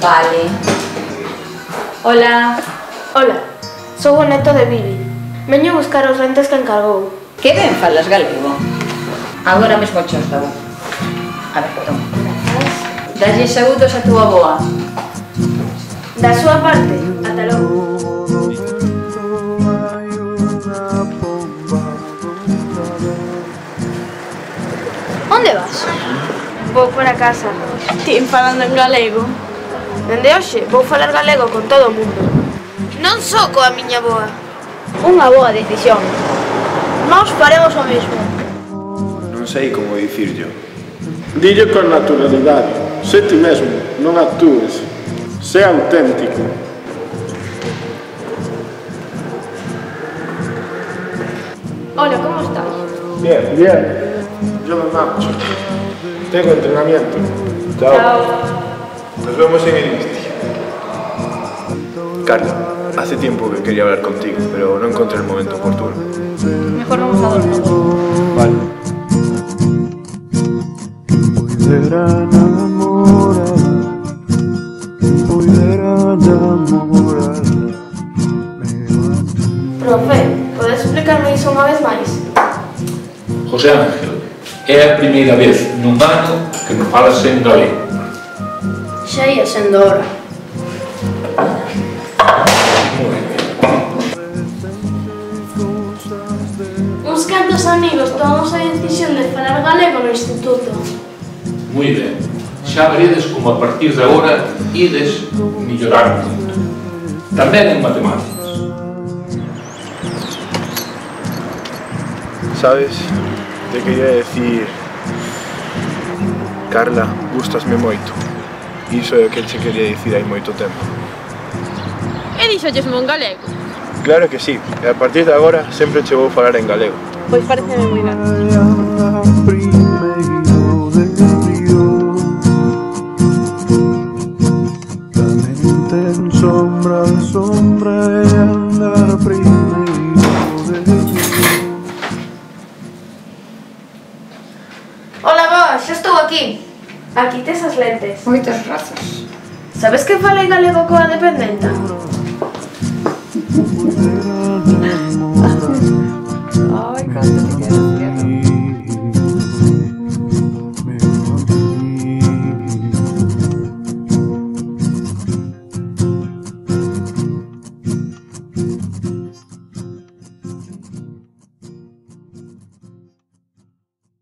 Vale. Hola. Hola, sou o neto de Bibi. Veño buscar os lentes que encargou. Que ben falas galego. Agora mesmo chos dou. A ver, toma. Dalle saúdos a túa boa. Da súa parte, ata logo. Onde vas? Vou para casa. Ti falando en galego. Dende hoxe vou falar galego con todo o mundo. Non só coa miña boa. Unha boa decisión. Nós faremos o mesmo. Non sei como dicirlo. Dillo con naturalidade. Sé ti mesmo, non actúes. Sé auténtico. Hola, como estás? Bien, bien. Yo me marcho. Tengo entrenamiento. Chao. Nos vemos en el Insti. Carla, hace tiempo que quería hablar contigo, pero no encontré el momento oportuno. Mejor vamos a dormir. Vale. Profe, podes explicarme iso unha vez máis? José Ángel, é a primeira vez nun ano que me falas en galego. Xa ia sendo hora. Moi ben. Uns cantos amigos tomamos a decisión de falar galego no instituto. Moi ben. Xa veredes como a partir de agora ides mellorar moito. Tamén en matemáticas. Sabes, te quería decir... Carla, gustasme moito. Iso é o que che quería dicir hai moito tempo. E dixollesmo en galego? Claro que sí, e a partir de agora sempre che vou falar en galego. Pois pareceme moi ben. Sombra de sombra e andar primeiro de Hola, boa, xa estou aquí. Aquí tes as lentes. Moitas grazas. Sabes que falei galego coa dependenta? Ai, canto